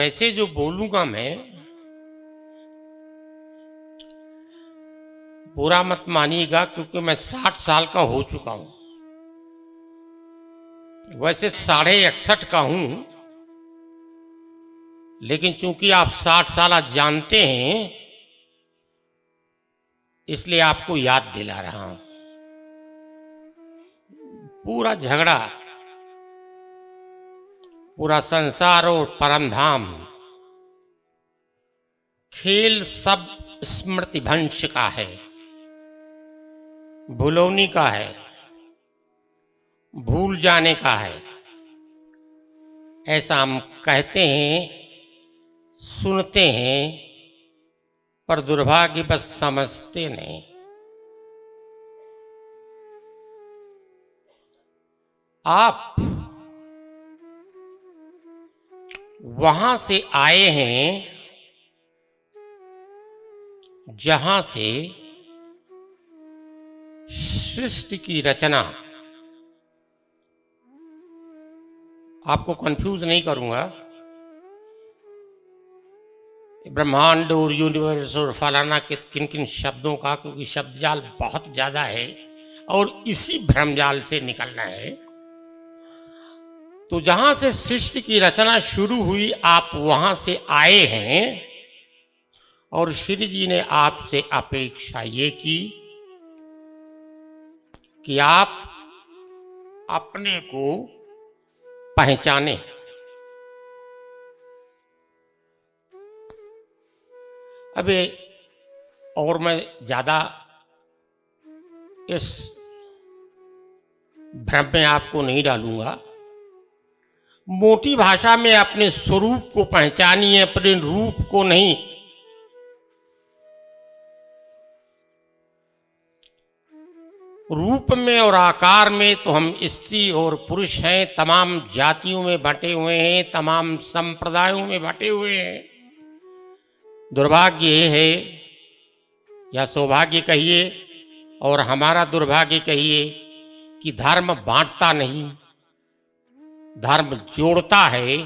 वैसे जो बोलूंगा मैं, बुरा मत मानिएगा, क्योंकि मैं 60 साल का हो चुका हूं। वैसे 61.5 का हूं, लेकिन चूंकि आप 60 साल जानते हैं, इसलिए आपको याद दिला रहा हूं। पूरा झगड़ा, पूरा संसार और परमधाम, खेल सब स्मृति भंश का है, भुलौनी का है, भूल जाने का है। ऐसा हम कहते हैं, सुनते हैं, पर दुर्भाग्य बस समझते नहीं। आप वहां से आए हैं जहां से सृष्टि की रचना, आपको कंफ्यूज नहीं करूंगा, ब्रह्मांड और यूनिवर्स और फलाना किन किन शब्दों का, क्योंकि शब्दजाल बहुत ज्यादा है और इसी भ्रमजाल से निकलना है। तो जहां से सृष्टि की रचना शुरू हुई, आप वहां से आए हैं और श्री जी ने आपसे अपेक्षा ये की कि आप अपने को पहचाने। अबे और मैं ज्यादा इस भ्रम में आपको नहीं डालूंगा। मोटी भाषा में अपने स्वरूप को पहचानिए, अपने रूप को नहीं। रूप में और आकार में तो हम स्त्री और पुरुष हैं, तमाम जातियों में बंटे हुए हैं, तमाम संप्रदायों में बंटे हुए हैं। दुर्भाग्य ये है, या सौभाग्य कहिए और हमारा दुर्भाग्य कहिए, कि धर्म बांटता नहीं, धर्म जोड़ता है,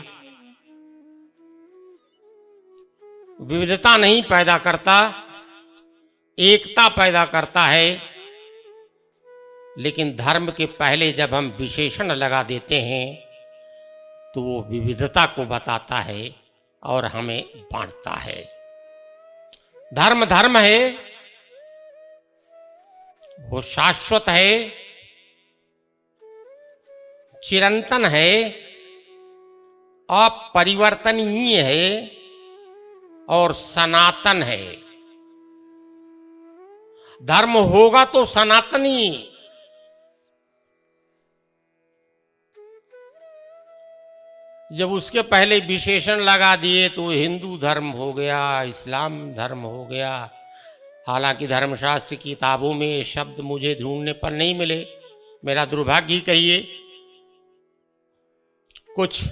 विविधता नहीं पैदा करता, एकता पैदा करता है। लेकिन धर्म के पहले जब हम विशेषण लगा देते हैं, तो वो विविधता को बताता है और हमें बांटता है। धर्म धर्म है, वो शाश्वत है, चिरंतन है, अपरिवर्तनीय है और सनातन है। धर्म होगा तो सनातनी। जब उसके पहले विशेषण लगा दिए तो हिंदू धर्म हो गया, इस्लाम धर्म हो गया। हालांकि धर्मशास्त्र की किताबों में ये शब्द मुझे ढूंढने पर नहीं मिले, मेरा दुर्भाग्य कहिए। कुछ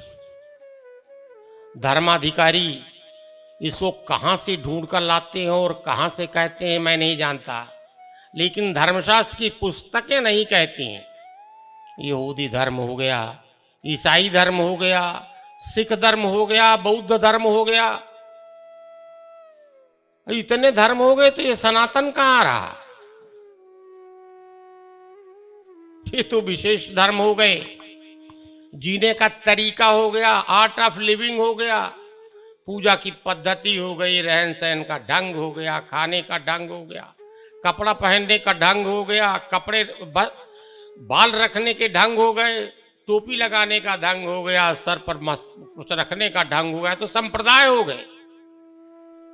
धर्माधिकारी इसको कहाँ से ढूंढ कर लाते हैं और कहाँ से कहते हैं मैं नहीं जानता, लेकिन धर्मशास्त्र की पुस्तकें नहीं कहती हैं। यहूदी धर्म हो गया, ईसाई धर्म हो गया, सिख धर्म हो गया, बौद्ध धर्म हो गया, इतने धर्म हो गए, तो ये सनातन कहाँ रहा? ये तो विशेष धर्म हो गए, जीने का तरीका हो गया, आर्ट ऑफ लिविंग हो गया, पूजा की पद्धति हो गई, रहन सहन का ढंग हो गया, खाने का ढंग हो गया, कपड़ा पहनने का ढंग हो गया, कपड़े बाल रखने के ढंग हो गए, टोपी लगाने का ढंग हो गया, सर पर कुछ रखने का ढंग हो गया, तो संप्रदाय हो गए।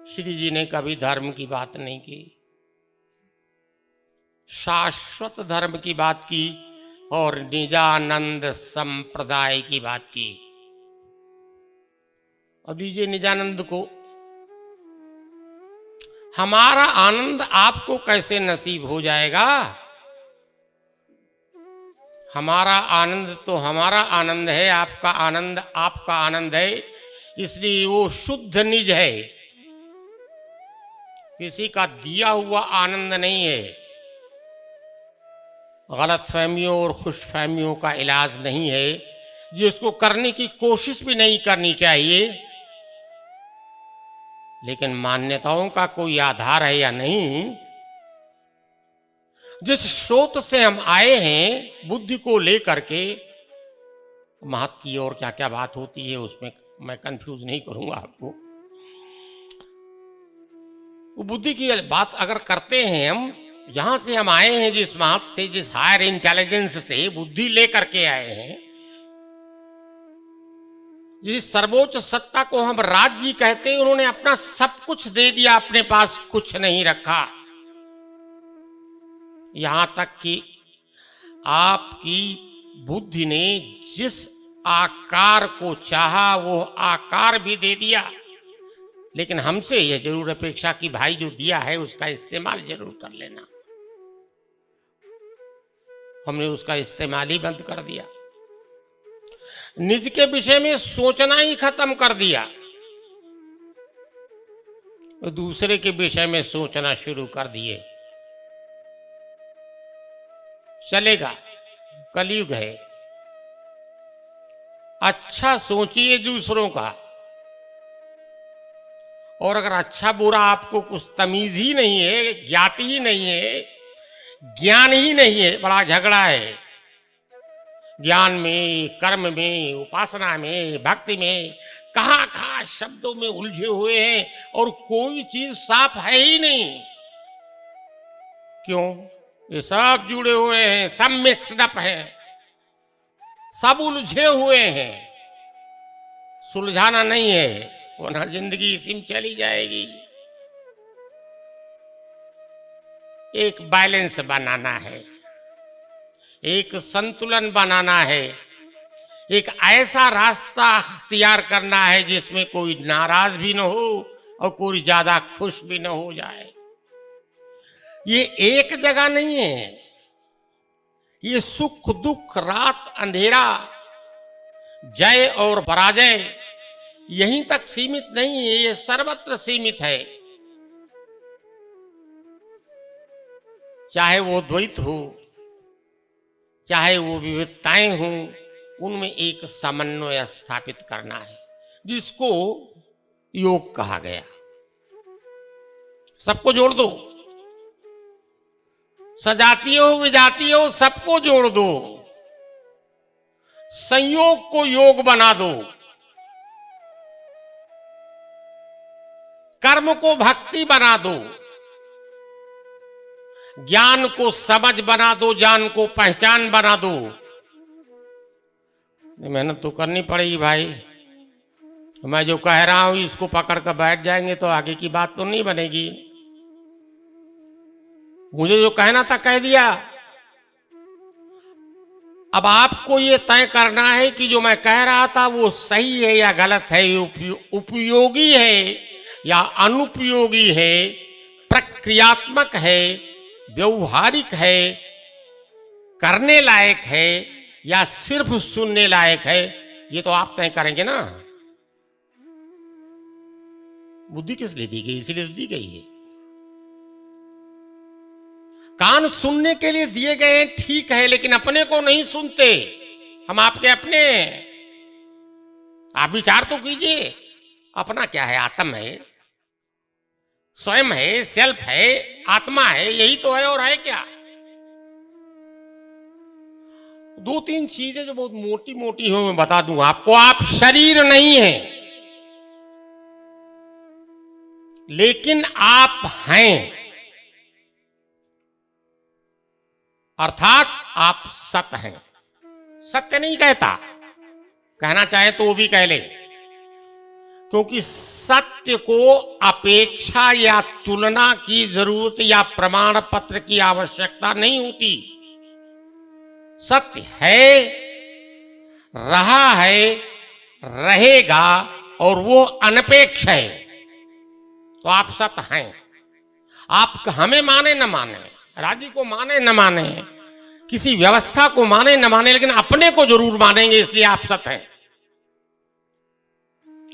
श्री जी ने कभी धर्म की बात नहीं की, शाश्वत धर्म की बात की और निजानंद संप्रदाय की बात की। अब लीजिए निजानंद को, हमारा आनंद आपको कैसे नसीब हो जाएगा? हमारा आनंद तो हमारा आनंद है, आपका आनंद आपका आनंद है, इसलिए वो शुद्ध निज है, किसी का दिया हुआ आनंद नहीं है। गलत फहमियों और खुश फहमियों का इलाज नहीं है, जिसको करने की कोशिश भी नहीं करनी चाहिए। लेकिन मान्यताओं का कोई आधार है या नहीं। जिस स्रोत से हम आए हैं बुद्धि को लेकर के, महत्व की और क्या क्या बात होती है उसमें मैं कंफ्यूज नहीं करूंगा आपको। वो बुद्धि की बात अगर करते हैं हम, जहां से हम आए हैं, जिस महत्व से, जिस हायर इंटेलिजेंस से बुद्धि लेकर के आए हैं, जिस सर्वोच्च सत्ता को हम राज्य कहते हैं, उन्होंने अपना सब कुछ दे दिया, अपने पास कुछ नहीं रखा। यहां तक कि आपकी बुद्धि ने जिस आकार को चाहा वो आकार भी दे दिया, लेकिन हमसे यह जरूर अपेक्षा कि भाई जो दिया है उसका इस्तेमाल जरूर कर लेना। हमने उसका इस्तेमाल ही बंद कर दिया, निज के विषय में सोचना ही खत्म कर दिया, दूसरे के विषय में सोचना शुरू कर दिए। चलेगा, कलयुग है। अच्छा सोचिए दूसरों का, और अगर अच्छा बुरा आपको कुछ तमीज ही नहीं है, ज्ञात ही नहीं है, ज्ञान ही नहीं है, बड़ा झगड़ा है। ज्ञान में, कर्म में, उपासना में, भक्ति में, कहां कहां शब्दों में उलझे हुए हैं और कोई चीज साफ है ही नहीं। क्यों? ये सब जुड़े हुए हैं, सब मिक्सड अप हैं, सब उलझे हुए हैं। सुलझाना नहीं है, वरना जिंदगी इसी में चली जाएगी। एक बैलेंस बनाना है, एक संतुलन बनाना है, एक ऐसा रास्ता अख्तियार करना है जिसमें कोई नाराज भी न हो और कोई ज्यादा खुश भी न हो जाए। ये एक जगह नहीं है, ये सुख दुख, रात अंधेरा, जय और पराजय यहीं तक सीमित नहीं है, ये सर्वत्र सीमित है। चाहे वो द्वैत हो, चाहे वो विविधताएं हों, उनमें एक समन्वय स्थापित करना है, जिसको योग कहा गया। सबको जोड़ दो, सजातीय हो विजातीय हो, सबको जोड़ दो, संयोग को योग बना दो, कर्म को भक्ति बना दो, ज्ञान को समझ बना दो, ज्ञान को पहचान बना दो। मेहनत तो करनी पड़ेगी भाई। मैं जो कह रहा हूं इसको पकड़ कर बैठ जाएंगे तो आगे की बात तो नहीं बनेगी। मुझे जो कहना था कह दिया। अब आपको ये तय करना है कि जो मैं कह रहा था वो सही है या गलत है, उपयोगी है या अनुपयोगी है, प्रक्रियात्मक है, व्यवहारिक है, करने लायक है या सिर्फ सुनने लायक है, ये तो आप तय करेंगे ना। बुद्धि किस लिए दी गई? इसीलिए तो दी गई है। कान सुनने के लिए दिए गए हैं, ठीक है, लेकिन अपने को नहीं सुनते। हम आपके अपने, आप विचार तो कीजिए, अपना क्या है? आत्म है, स्वयं है, सेल्फ है, आत्मा है, यही तो है। और है क्या? दो तीन चीजें जो बहुत मोटी मोटी हो मैं बता दूं आपको। आप शरीर नहीं है, लेकिन आप हैं, अर्थात आप सत हैं। सत्य नहीं कहता, कहना चाहे तो वो भी कह ले, क्योंकि सत्य को अपेक्षा या तुलना की जरूरत या प्रमाण पत्र की आवश्यकता नहीं होती। सत्य है, रहा है, रहेगा, और वो अनपेक्ष है। तो आप सत्य हैं। आप हमें माने न माने, राज्य को माने न माने, किसी व्यवस्था को माने न माने, लेकिन अपने को जरूर मानेंगे, इसलिए आप सत्य हैं।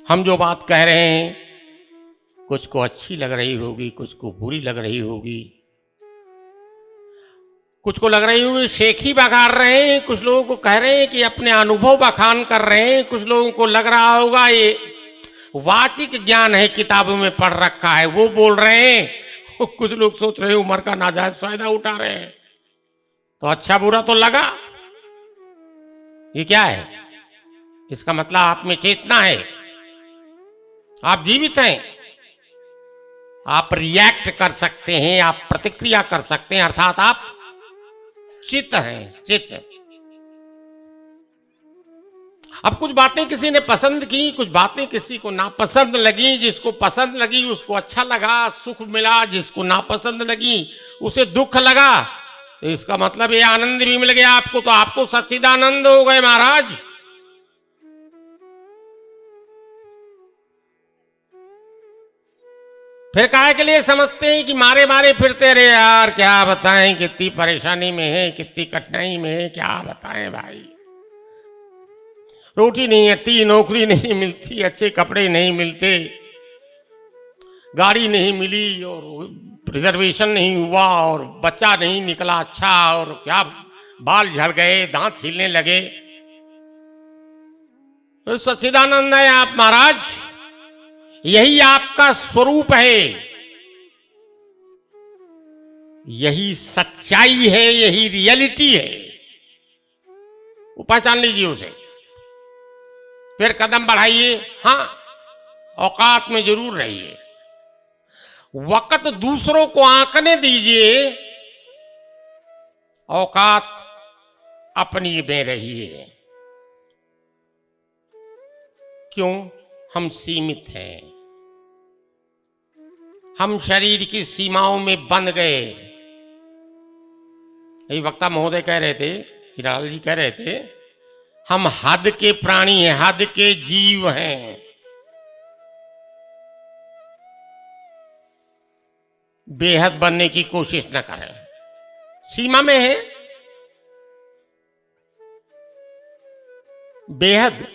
हम जो बात कह रहे हैं कुछ को अच्छी लग रही होगी, कुछ को बुरी लग रही होगी, कुछ को लग रही होगी शेखी बघार रहे हैं, कुछ लोगों को कह रहे हैं कि अपने अनुभव बखान कर रहे हैं, कुछ लोगों को लग रहा होगा ये वाचिक ज्ञान है, किताबों में पढ़ रखा है, वो बोल रहे हैं। कुछ लोग सोच रहे उम्र का नाजायज फायदा उठा रहे हैं। तो अच्छा बुरा तो लगा। ये क्या है? इसका मतलब आप में चेतना है, आप जीवित हैं, आप रिएक्ट कर सकते हैं, आप प्रतिक्रिया कर सकते हैं, अर्थात आप चित्त हैं, चित्त। अब कुछ बातें किसी ने पसंद की, कुछ बातें किसी को नापसंद लगी। जिसको पसंद लगी उसको अच्छा लगा, सुख मिला। जिसको नापसंद लगी उसे दुख लगा। तो इसका मतलब ये आनंद भी मिल गया आपको, तो आपको सच्चिदानंद हो गए महाराज। फिर काहे के लिए समझते हैं कि मारे मारे फिरते रहे? यार क्या बताएं, कितनी परेशानी में है, कितनी कठिनाई में है, क्या बताएं भाई। रोटी नहीं आती, नौकरी नहीं मिलती, अच्छे कपड़े नहीं मिलते, गाड़ी नहीं मिली, और रिजर्वेशन नहीं हुआ, और बच्चा नहीं निकला अच्छा, और क्या बाल झड़ गए, दांत हिलने लगे। तो सच्चिदानंद है आप महाराज, यही आपका स्वरूप है, यही सच्चाई है, यही रियलिटी है। वो पहचान लीजिए उसे, फिर कदम बढ़ाइए। हाँ, औकात में जरूर रहिए, वक्त दूसरों को आंकने दीजिए, औकात अपनी में रहिए। क्यों? हम सीमित हैं, हम शरीर की सीमाओं में बंध गए। यही वक्ता महोदय कह रहे थे, हीरालाल जी कह रहे थे, हम हद के प्राणी हैं, हद के जीव हैं। बेहद बनने की कोशिश न करें, सीमा में है। बेहद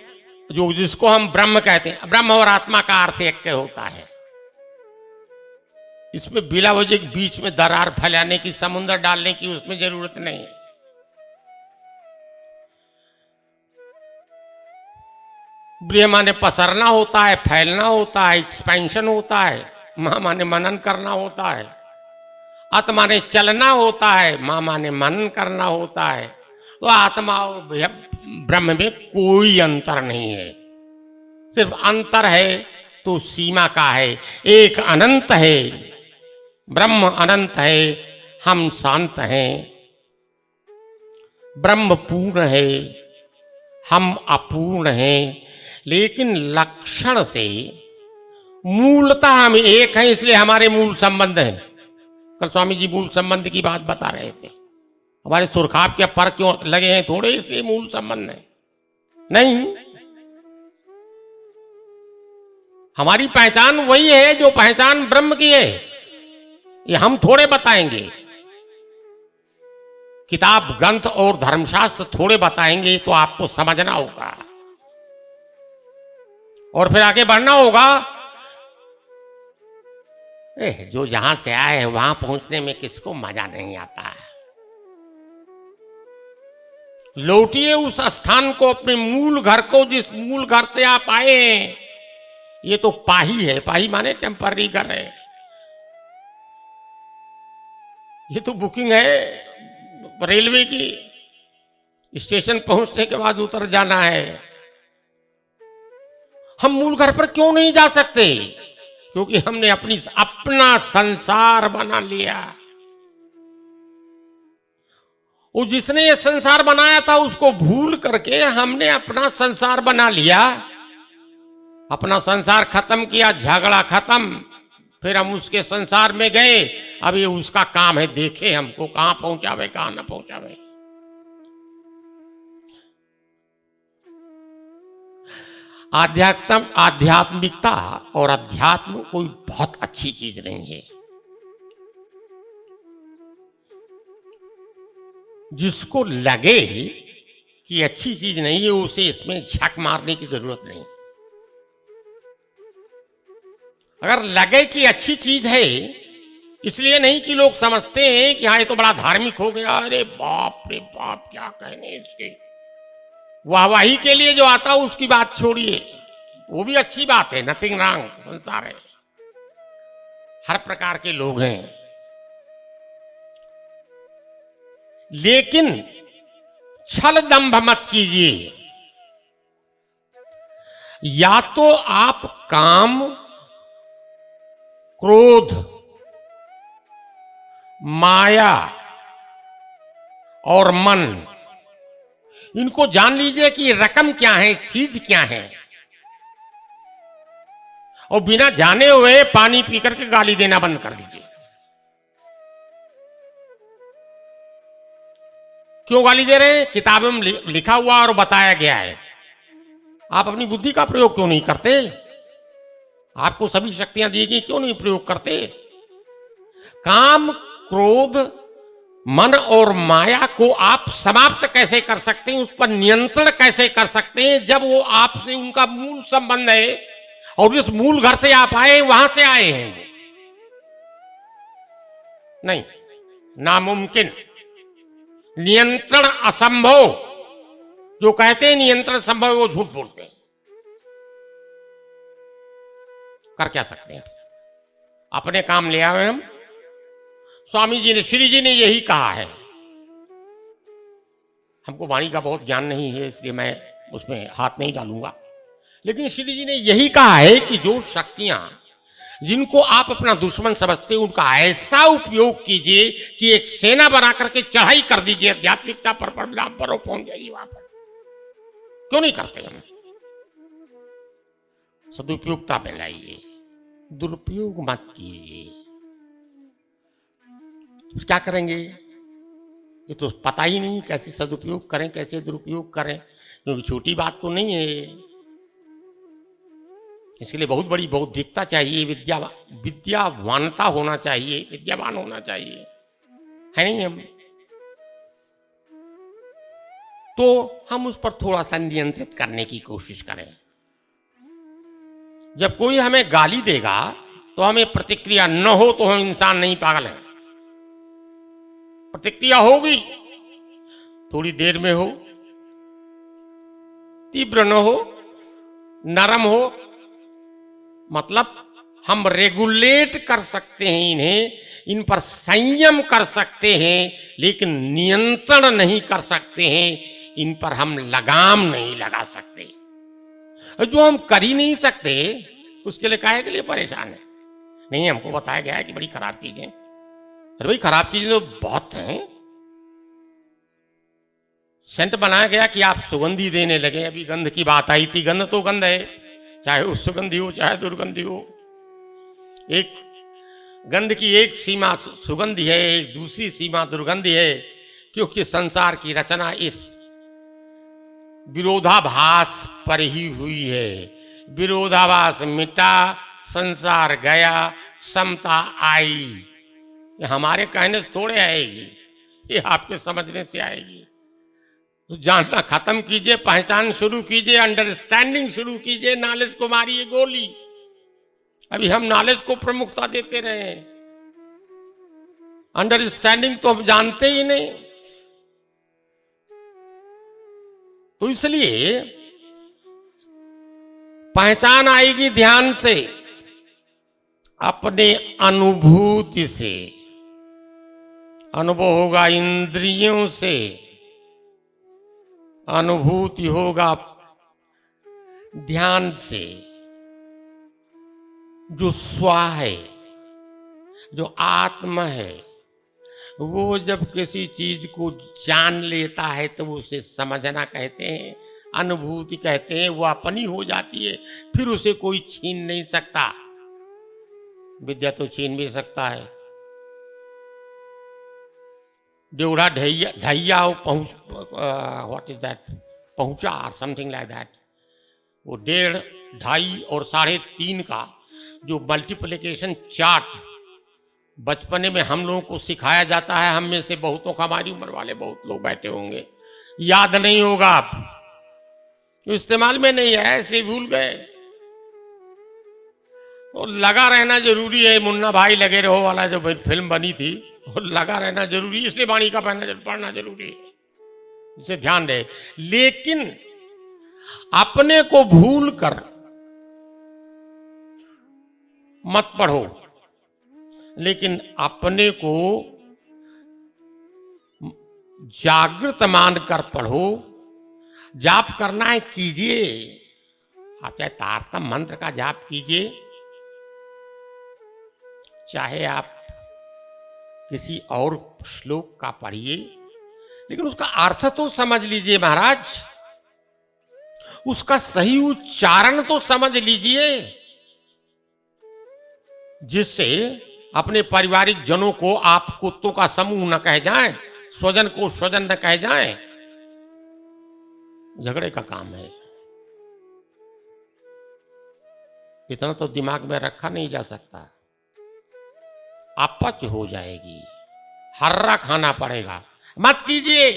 जो जिसको हम ब्रह्म कहते हैं, ब्रह्म और आत्मा का अर्थ एक होता है। इसमें बिला वजह बीच में दरार फैलाने की, समुद्र डालने की उसमें जरूरत नहीं। ब्रह्म माने पसरना होता है, फैलना होता है, एक्सपेंशन होता है। मां माने मनन करना होता है। आत्मा माने चलना होता है, मां माने मनन करना होता है। तो आत्मा और ब्रह्म में कोई अंतर नहीं है, सिर्फ अंतर है तो सीमा का है। एक अनंत है, ब्रह्म अनंत है, हम शांत हैं। ब्रह्म पूर्ण है, हम अपूर्ण हैं, लेकिन लक्षण से मूलतः हम एक हैं, इसलिए हमारे मूल संबंध हैं। कल स्वामी जी मूल संबंध की बात बता रहे थे। हमारे सुरखाब के पर क्यों लगे हैं थोड़े, इसलिए मूल संबंध है नहीं। हमारी पहचान वही है जो पहचान ब्रह्म की है। ये हम थोड़े बताएंगे, किताब ग्रंथ और धर्मशास्त्र थोड़े बताएंगे, तो आपको समझना होगा और फिर आगे बढ़ना होगा। जो जहां से आए हैं वहां पहुंचने में किसको मजा नहीं आता है। लौटिए उस स्थान को, अपने मूल घर को, जिस मूल घर से आप आए हैं। ये तो पाही है, पाही माने टेम्पररी घर है। ये तो बुकिंग है रेलवे की, स्टेशन पहुंचने के बाद उतर जाना है। हम मूल घर पर क्यों नहीं जा सकते? क्योंकि हमने अपना संसार बना लिया। वो जिसने ये संसार बनाया था उसको भूल करके हमने अपना संसार बना लिया। अपना संसार खत्म किया, झगड़ा खत्म, फिर हम उसके संसार में गए। अब ये उसका काम है, देखे हमको कहां पहुंचावे कहां ना पहुंचावे। आध्यात्मिकता और अध्यात्म कोई बहुत अच्छी चीज नहीं है। जिसको लगे कि अच्छी चीज नहीं है, उसे इसमें झक मारने की जरूरत नहीं। अगर लगे कि अच्छी चीज है, इसलिए नहीं कि लोग समझते हैं कि हाँ ये तो बड़ा धार्मिक हो गया, अरे बाप रे बाप क्या कहने इसके। वाहवाही के लिए जो आता है उसकी बात छोड़िए, वो भी अच्छी बात है, नथिंग रॉन्ग, संसार है, हर प्रकार के लोग हैं। लेकिन छल दंभ मत कीजिए। या तो आप काम, क्रोध, माया और मन, इनको जान लीजिए कि रकम क्या है, चीज क्या है, और बिना जाने हुए पानी पीकर के गाली देना बंद कर दीजिए। क्यों गाली दे रहे हैं? किताबों में लिखा हुआ और बताया गया है। आप अपनी बुद्धि का प्रयोग क्यों नहीं करते? आपको सभी शक्तियां दी गई, क्यों नहीं प्रयोग करते? काम, क्रोध, मन और माया को आप समाप्त कैसे कर सकते हैं, उस पर नियंत्रण कैसे कर सकते हैं, जब वो आपसे उनका मूल संबंध है और जिस मूल घर से आप आए वहां से आए हैं वो नहीं, नामुमकिन, नियंत्रण असंभव। जो कहते हैं नियंत्रण संभव, वो झूठ बोलते हैं। कर क्या सकते हैं? अपने काम ले आए हम। स्वामी जी ने, श्री जी ने यही कहा है। हमको वाणी का बहुत ज्ञान नहीं है, इसलिए मैं उसमें हाथ नहीं डालूंगा, लेकिन श्री जी ने यही कहा है कि जो शक्तियां, जिनको आप अपना दुश्मन समझते हैं, उनका ऐसा उपयोग कीजिए कि एक सेना बना करके चढ़ाई कर दीजिए आध्यात्मिकता पर पहुंच जाइए वहां पर। क्यों नहीं करते हम? सदुपयोगता में लाइए, दुरुपयोग मत कीजिए। तो क्या करेंगे? ये तो पता ही नहीं कैसे सदुपयोग करें, कैसे दुरुपयोग करें, क्योंकि छोटी बात तो नहीं है। इसके लिए बहुत बड़ी बौद्धिकता चाहिए, विद्यावानता होना चाहिए, विद्यावान होना चाहिए, है नहीं हम? तो हम उस पर थोड़ा सा नियंत्रित करने की कोशिश करें। जब कोई हमें गाली देगा तो हमें प्रतिक्रिया न हो तो हम इंसान नहीं, पागल हैं। प्रतिक्रिया होगी, थोड़ी देर में हो, तीव्र न हो, नरम हो, मतलब हम रेगुलेट कर सकते हैं इन्हें, इन पर संयम कर सकते हैं, लेकिन नियंत्रण नहीं कर सकते हैं। इन पर हम लगाम नहीं लगा सकते। जो हम कर ही नहीं सकते, उसके लिए काहे के लिए परेशान है? नहीं, हमको बताया गया है कि बड़ी खराब चीजें। अरे भाई, खराब चीजें तो बहुत हैं। सेंट बनाया गया कि आप सुगंधी देने लगे। अभी गंध की बात आई थी। गंध तो गंध है, चाहे वो सुगंधी हो चाहे दुर्गंधी हो। एक गंध की एक सीमा सुगंधी है, एक दूसरी सीमा दुर्गंधी है, क्योंकि संसार की रचना इस विरोधाभास पर ही हुई है। विरोधाभास मिटा, संसार गया, समता आई। ये हमारे कहने से थोड़े आएगी, ये आपके समझने से आएगी। तो जानना खत्म कीजिए, पहचान शुरू कीजिए, अंडरस्टैंडिंग शुरू कीजिए। नॉलेज को मारिए गोली। अभी हम नॉलेज को प्रमुखता देते रहे, अंडरस्टैंडिंग तो हम जानते ही नहीं। तो इसलिए पहचान आएगी ध्यान से, अपने अनुभूति से। अनुभव होगा इंद्रियों से, अनुभूति होगा ध्यान से। जो स्व है, जो आत्मा है, वो जब किसी चीज को जान लेता है तो उसे समझना कहते हैं, अनुभूति कहते हैं। वो अपनी हो जाती है, फिर उसे कोई छीन नहीं सकता। विद्या तो छीन भी सकता है। डेढ़ा ढैया व्हाट इज दैट, पहुंचा समथिंग लाइक दैट। वो 1.5, 2.5 और 3.5 का जो मल्टीप्लिकेशन चार्ट बचपने में हम लोगों को सिखाया जाता है, हम में से बहुतों का, हमारी उम्र वाले बहुत लोग बैठे होंगे, याद नहीं होगा। आप तो इस्तेमाल में नहीं है, इसलिए भूल गए। तो लगा रहना जरूरी है। मुन्ना भाई लगे रहो वाला जो फिल्म बनी थी, और लगा रहना जरूरी है, इसलिए वाणी का पढ़ना जरूरी है, इसे ध्यान रहे। लेकिन अपने को भूल कर मत पढ़ो, लेकिन अपने को जागृत मानकर पढ़ो। जाप करना है कीजिए, आप चाहे तारतम मंत्र का जाप कीजिए, चाहे आप किसी और श्लोक का पढ़िए, लेकिन उसका अर्थ तो समझ लीजिए महाराज, उसका सही उच्चारण तो समझ लीजिए, जिससे अपने पारिवारिक जनों को आप कुत्तों का समूह न कह जाएं, स्वजन को स्वजन न कह जाएं। झगड़े का काम है, इतना तो दिमाग में रखा नहीं जा सकता। अपच हो जाएगी, हर्रा खाना पड़ेगा, मत कीजिए।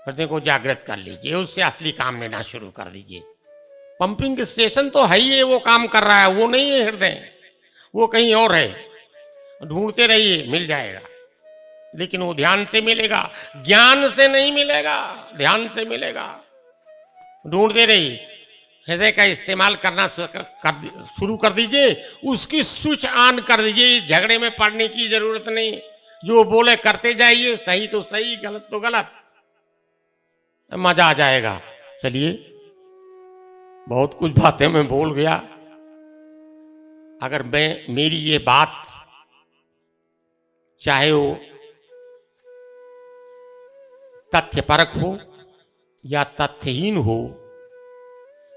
हृदय को जागृत कर लीजिए, उससे असली काम लेना शुरू कर दीजिए। पंपिंग स्टेशन तो है ही, वो काम कर रहा है, वो नहीं है हृदय, वो कहीं और है। ढूंढते रहिए, मिल जाएगा, लेकिन वो ध्यान से मिलेगा, ज्ञान से नहीं मिलेगा, ध्यान से मिलेगा। ढूंढते रहिए, हृदय का इस्तेमाल करना शुरू कर दीजिए, उसकी स्विच ऑन कर दीजिए। झगड़े में पड़ने की जरूरत नहीं, जो बोले करते जाइए, सही तो सही, गलत तो गलत, मजा आ जाएगा। चलिए, बहुत कुछ बातें मैं बोल गया। अगर मेरी ये बात, चाहे वो तथ्यपरक हो या तथ्यहीन हो,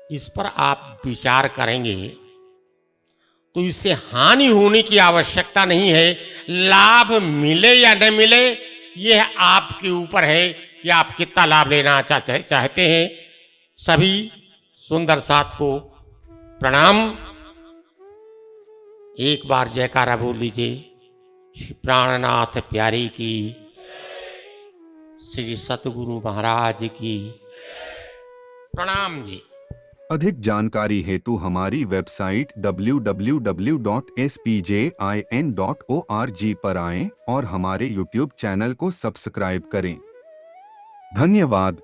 इस पर आप विचार करेंगे तो इससे हानि होने की आवश्यकता नहीं है। लाभ मिले या न मिले, यह आपके ऊपर है कि आप कितना लाभ लेना चाहते हैं। सभी सुंदर साथ को प्रणाम। एक बार जयकारा बोल लीजिए। श्री प्राणनाथ प्यारी की, श्री सतगुरु महाराज की प्रणाम जी। अधिक जानकारी हेतु हमारी वेबसाइट www.spjin.org पर आएं और हमारे YouTube चैनल को सब्सक्राइब करें। धन्यवाद।